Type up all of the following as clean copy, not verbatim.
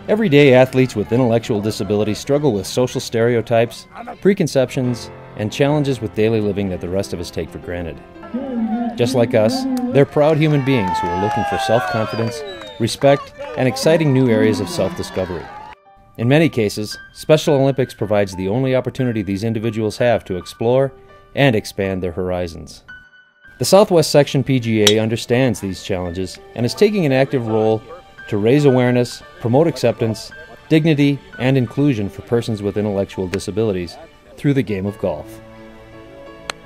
Everyday athletes with intellectual disabilities struggle with social stereotypes, preconceptions, and challenges with daily living that the rest of us take for granted. Just like us, they're proud human beings who are looking for self-confidence, respect, and exciting new areas of self-discovery. In many cases, Special Olympics provides the only opportunity these individuals have to explore and expand their horizons. The Southwest Section PGA understands these challenges and is taking an active role to raise awareness, promote acceptance, dignity, and inclusion for persons with intellectual disabilities through the game of golf.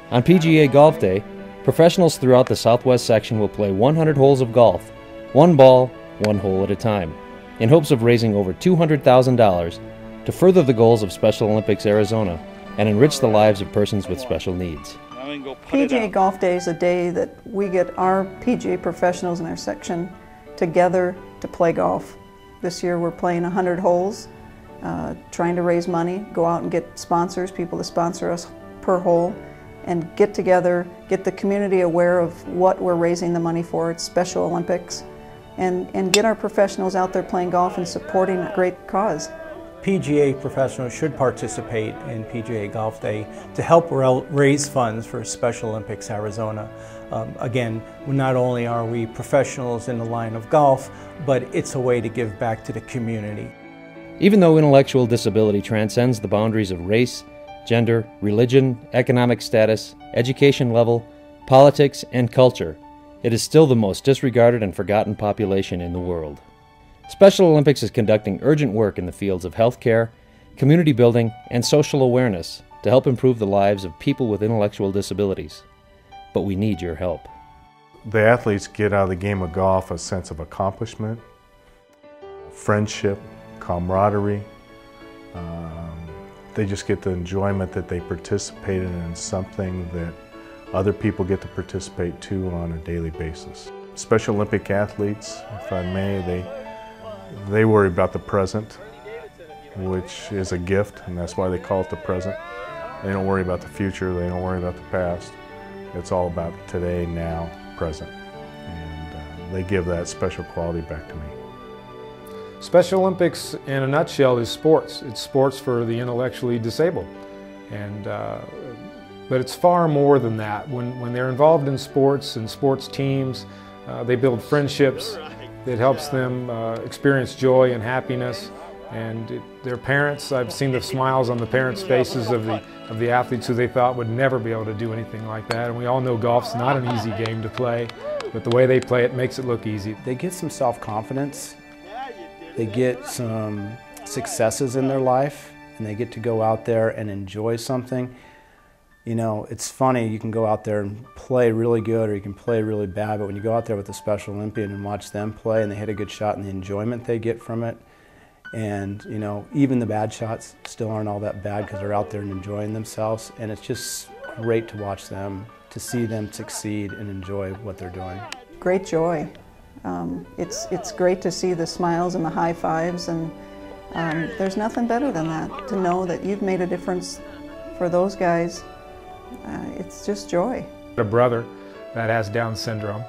On PGA Golf Day, professionals throughout the Southwest Section will play 100 holes of golf, one ball, one hole at a time, in hopes of raising over $200,000 to further the goals of Special Olympics Arizona and enrich the lives of persons with special needs. PGA Golf Day is a day that we get our PGA professionals in our section together to play golf. This year we're playing 100 holes, trying to raise money, go out and get sponsors, people to sponsor us per hole, and get together, get the community aware of what we're raising the money for. It's Special Olympics, and get our professionals out there playing golf and supporting a great cause. PGA professionals should participate in PGA Golf Day to help raise funds for Special Olympics Arizona. Again, not only are we professionals in the line of golf, but it's a way to give back to the community. Even though intellectual disability transcends the boundaries of race, gender, religion, economic status, education level, politics, and culture, it is still the most disregarded and forgotten population in the world. Special Olympics is conducting urgent work in the fields of healthcare, community building, and social awareness to help improve the lives of people with intellectual disabilities. But we need your help. The athletes get out of the game of golf a sense of accomplishment, friendship, camaraderie. They just get the enjoyment that they participated in something that other people get to participate too on a daily basis. Special Olympic athletes, if I may, they worry about the present, which is a gift, and that's why they call it the present. They don't worry about the future, they don't worry about the past. It's all about today, now, present. And they give that special quality back to me. Special Olympics, in a nutshell, is sports. It's sports for the intellectually disabled. But it's far more than that. When they're involved in sports and sports teams, they build friendships. It helps them experience joy and happiness. And their parents, I've seen the smiles on the parents' faces of the athletes who they thought would never be able to do anything like that. And we all know golf's not an easy game to play, but the way they play it makes it look easy. They get some self-confidence, they get some successes in their life, and they get to go out there and enjoy something. You know, it's funny, you can go out there and play really good or you can play really bad, but when you go out there with a Special Olympian and watch them play and they hit a good shot and the enjoyment they get from it, and you know, even the bad shots still aren't all that bad because they're out there and enjoying themselves, and it's just great to watch them, to see them succeed and enjoy what they're doing. Great joy. It's great to see the smiles and the high fives, and there's nothing better than that, to know that you've made a difference for those guys. It's just joy. A brother that has Down syndrome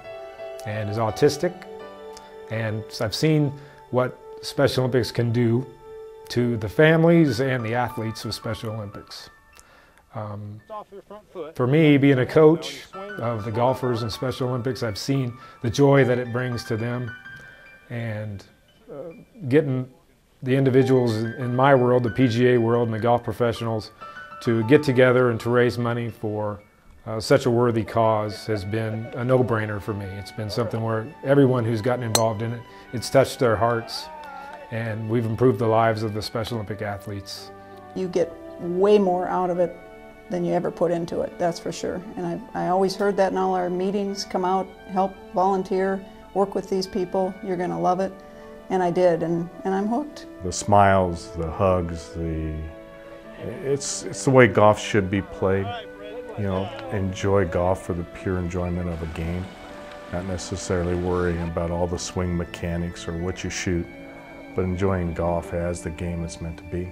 and is autistic, and I've seen what Special Olympics can do to the families and the athletes of Special Olympics. For me, being a coach of the golfers in Special Olympics, I've seen the joy that it brings to them, and getting the individuals in my world, the PGA world, and the golf professionals to get together and to raise money for such a worthy cause has been a no-brainer for me. It's been something where everyone who's gotten involved in it, it's touched their hearts, and we've improved the lives of the Special Olympic athletes. You get way more out of it than you ever put into it, that's for sure. And I always heard that in all our meetings: come out, help, volunteer, work with these people, you're going to love it. And I did, and I'm hooked. The smiles, the hugs, it's the way golf should be played. You know, enjoy golf for the pure enjoyment of a game, not necessarily worrying about all the swing mechanics or what you shoot, but enjoying golf as the game it's meant to be.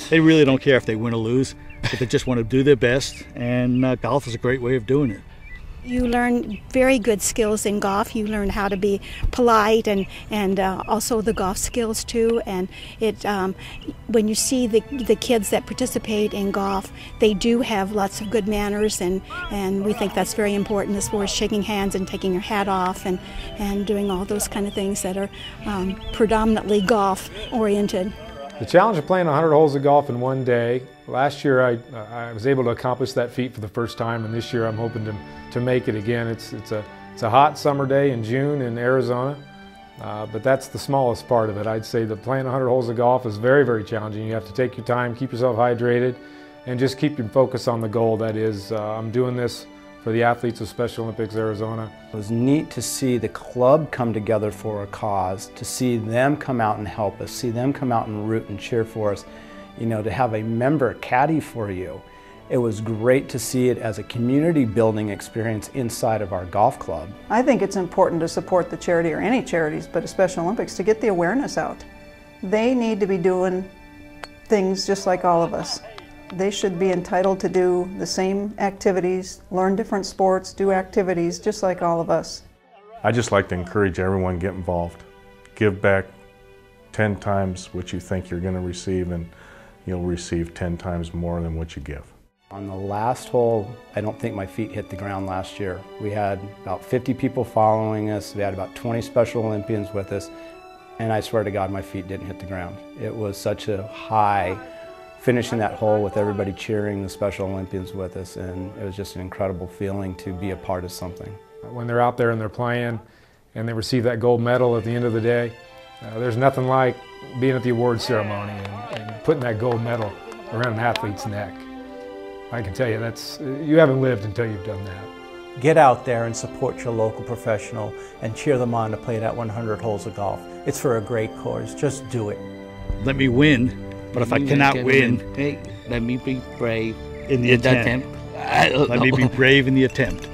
They really don't care if they win or lose, but they just want to do their best, and golf is a great way of doing it. You learn very good skills in golf. You learn how to be polite and also the golf skills too. And when you see the kids that participate in golf, they do have lots of good manners, and we think that's very important as far as shaking hands and taking your hat off and doing all those kind of things that are predominantly golf oriented. The challenge of playing 100 holes of golf in one day, last year I was able to accomplish that feat for the first time, and this year I'm hoping to make it again. It's a hot summer day in June in Arizona, but that's the smallest part of it. I'd say that playing 100 holes of golf is very, very challenging. You have to take your time, keep yourself hydrated, and just keep your focus on the goal. That is, I'm doing this for the athletes of Special Olympics Arizona. It was neat to see the club come together for a cause, to see them come out and help us, see them come out and root and cheer for us, you know, to have a member caddy for you. It was great to see it as a community building experience inside of our golf club. I think it's important to support the charity, or any charities, but Special Olympics, to get the awareness out. They need to be doing things just like all of us. They should be entitled to do the same activities, learn different sports, do activities just like all of us. I just like to encourage everyone to get involved. Give back 10 times what you think you're going to receive, and you'll receive 10 times more than what you give. On the last hole, I don't think my feet hit the ground last year. We had about 50 people following us. We had about 20 Special Olympians with us, and I swear to God, my feet didn't hit the ground. It was such a high finishing that hole with everybody cheering the Special Olympians with us, and it was just an incredible feeling to be a part of something. When they're out there and they're playing and they receive that gold medal at the end of the day, there's nothing like being at the award ceremony and putting that gold medal around an athlete's neck. I can tell you, you haven't lived until you've done that. Get out there and support your local professional and cheer them on to play that 100 holes of golf. It's for a great cause. Just do it. Let me win. But if I cannot win, hey, let me be brave in the attempt. Let me be brave in the attempt.